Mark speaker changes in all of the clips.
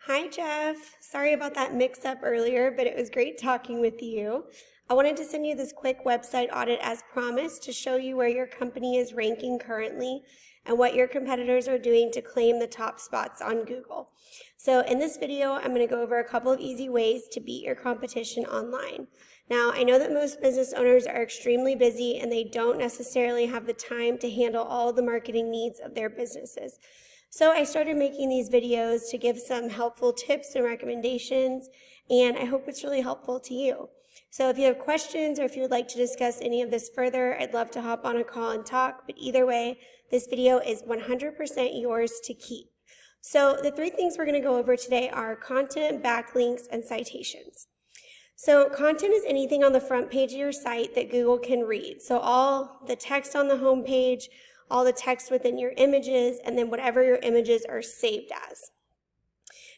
Speaker 1: Hi, Jeff. Sorry about that mix up earlier, but it was great talking with you. I wanted to send you this quick website audit as promised to show you where your company is ranking currently and what your competitors are doing to claim the top spots on Google. So in this video, I'm going to go over a couple of easy ways to beat your competition online. Now, I know that most business owners are extremely busy and they don't necessarily have the time to handle all the marketing needs of their businesses. So I started making these videos to give some helpful tips and recommendations, and I hope it's really helpful to you. So if you have questions or if you would like to discuss any of this further, I'd love to hop on a call and talk, but either way, this video is 100% yours to keep. So the three things we're going to go over today are content, backlinks, and citations. So content is anything on the front page of your site that Google can read. So all the text on the home page, all the text within your images, and then whatever your images are saved as.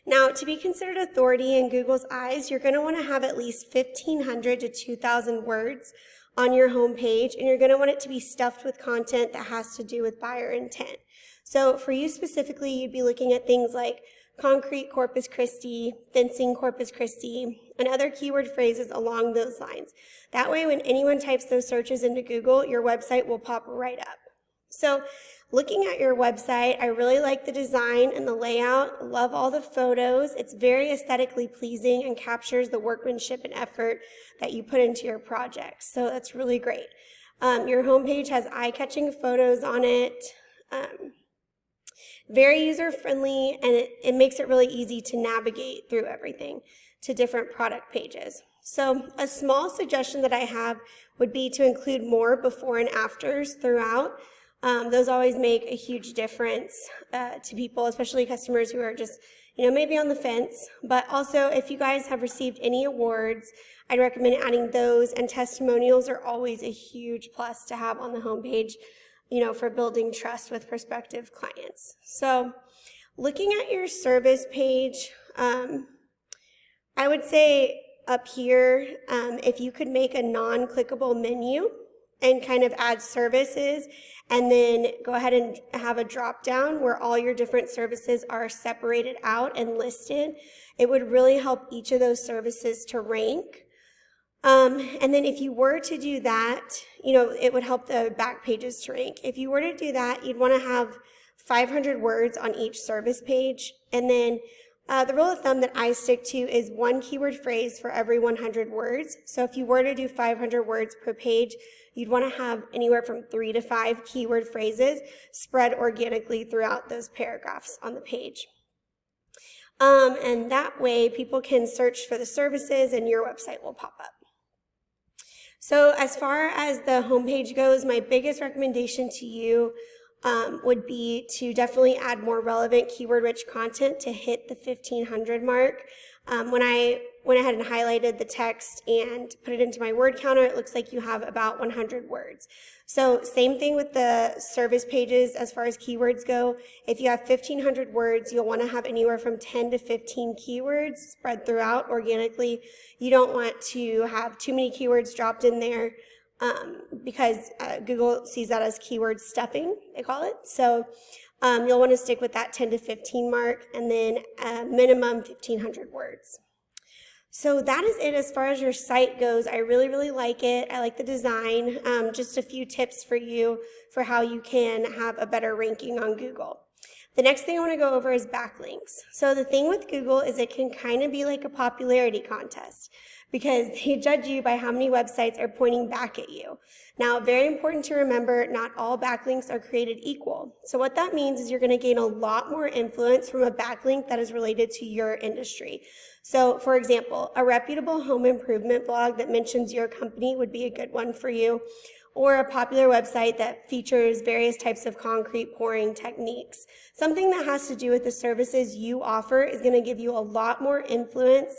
Speaker 1: Now, to be considered authority in Google's eyes, you're going to want to have at least 1,500 to 2,000 words on your home page, and you're going to want it to be stuffed with content that has to do with buyer intent. So for you specifically, you'd be looking at things like concrete Corpus Christi, fencing Corpus Christi, and other keyword phrases along those lines. That way, when anyone types those searches into Google, your website will pop right up. So looking at your website, I really like the design and the layout. Love all the photos. It's very aesthetically pleasing and captures the workmanship and effort that you put into your projects. So that's really great. Your homepage has eye-catching photos on it. Very user-friendly, and it makes it really easy to navigate through everything to different product pages. So a small suggestion that I have would be to include more before and afters throughout. Those always make a huge difference to people, especially customers who are just, maybe on the fence. But also, if you guys have received any awards, I'd recommend adding those, and testimonials are always a huge plus to have on the homepage, for building trust with prospective clients. So looking at your service page, I would say up here, if you could make a non-clickable menu and kind of add services, and then go ahead and have a drop down where all your different services are separated out and listed, it would really help each of those services to rank. And then if you were to do that, it would help the back pages to rank. If you were to do that, you'd want to have 500 words on each service page, and then the rule of thumb that I stick to is one keyword phrase for every 100 words. So if you were to do 500 words per page, you'd want to have anywhere from 3 to 5 keyword phrases spread organically throughout those paragraphs on the page. And that way people can search for the services and your website will pop up. So as far as the homepage goes, my biggest recommendation to you would be to definitely add more relevant keyword-rich content to hit the 1,500 mark. When I went ahead and highlighted the text and put it into my word counter, it looks like you have about 100 words. So same thing with the service pages as far as keywords go. If you have 1,500 words, you'll want to have anywhere from 10 to 15 keywords spread throughout organically. You don't want to have too many keywords dropped in there because Google sees that as keyword stuffing, they call it. So you'll want to stick with that 10 to 15 mark, and then minimum 1,500 words. So that is it as far as your site goes. I really, really like it. I like the design. Just a few tips for you for how you can have a better ranking on Google. The next thing I want to go over is backlinks. So the thing with Google is it can kind of be like a popularity contest because they judge you by how many websites are pointing back at you. Now, very important to remember, not all backlinks are created equal. So what that means is you're going to gain a lot more influence from a backlink that is related to your industry. So, for example, a reputable home improvement blog that mentions your company would be a good one for you, or a popular website that features various types of concrete pouring techniques. Something that has to do with the services you offer is going to give you a lot more influence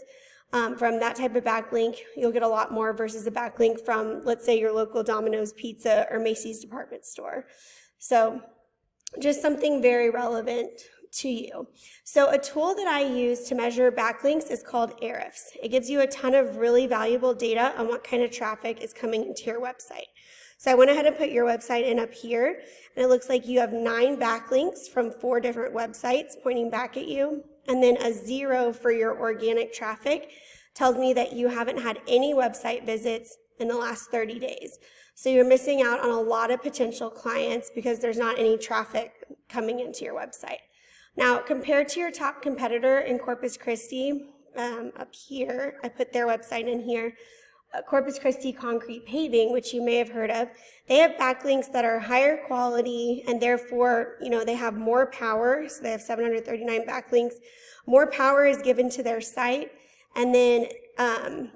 Speaker 1: from that type of backlink. You'll get a lot more versus a backlink from, let's say, your local Domino's Pizza or Macy's department store. So just something very relevant to you. So a tool that I use to measure backlinks is called Ahrefs. It gives you a ton of really valuable data on what kind of traffic is coming into your website. So I went ahead and put your website in up here, and it looks like you have 9 backlinks from 4 different websites pointing back at you. and then a 0 for your organic traffic tells me that you haven't had any website visits in the last 30 days. So you're missing out on a lot of potential clients because there's not any traffic coming into your website. Now, compared to your top competitor in Corpus Christi, up here, I put their website in here, Corpus Christi Concrete Paving, which you may have heard of, they have backlinks that are higher quality, and therefore, they have more power. So they have 739 backlinks. More power is given to their site, and then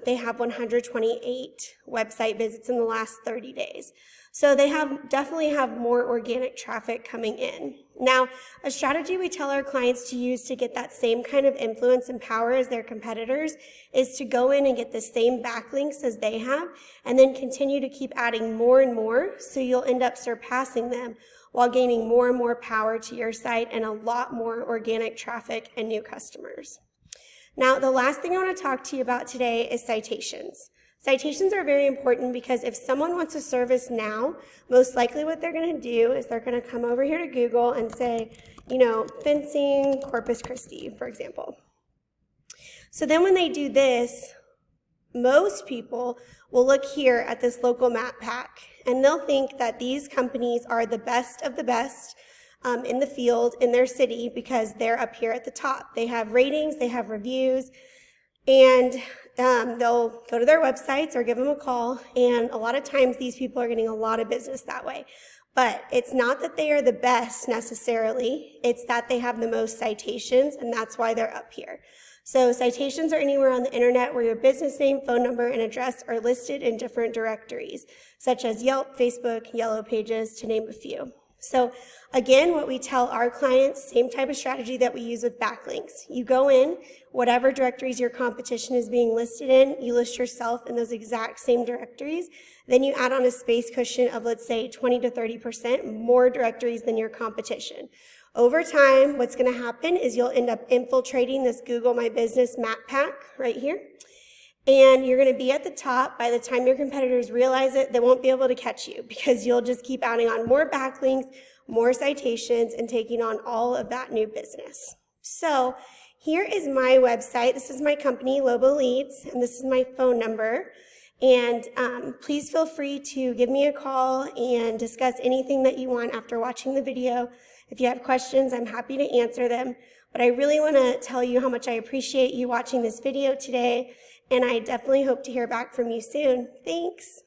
Speaker 1: they have 128 website visits in the last 30 days. So they definitely have more organic traffic coming in. Now, a strategy we tell our clients to use to get that same kind of influence and power as their competitors is to go in and get the same backlinks as they have, and then continue to keep adding more and more, so you'll end up surpassing them while gaining more and more power to your site and a lot more organic traffic and new customers. Now, the last thing I want to talk to you about today is citations. Citations are very important because if someone wants a service now, most likely what they're going to do is they're going to come over here to Google and say, fencing Corpus Christi, for example. So then when they do this, most people will look here at this local map pack, and they'll think that these companies are the best of the best in the field, in their city, because they're up here at the top. They have ratings, they have reviews, and they'll go to their websites or give them a call, and a lot of times these people are getting a lot of business that way. But it's not that they are the best necessarily, it's that they have the most citations, and that's why they're up here. So citations are anywhere on the internet where your business name, phone number, and address are listed in different directories, such as Yelp, Facebook, Yellow Pages, to name a few. So again, what we tell our clients, same type of strategy that we use with backlinks. You go in, whatever directories your competition is being listed in, you list yourself in those exact same directories. Then you add on a space cushion of, let's say, 20 to 30% more directories than your competition. Over time, what's going to happen is you'll end up infiltrating this Google My Business map pack right here. And you're going to be at the top. By the time your competitors realize it, they won't be able to catch you because you'll just keep adding on more backlinks, more citations, and taking on all of that new business. So here is my website. This is my company, Lobo Leads, and this is my phone number. And please feel free to give me a call and discuss anything that you want after watching the video. If you have questions, I'm happy to answer them. But I really want to tell you how much I appreciate you watching this video today, and I definitely hope to hear back from you soon. Thanks.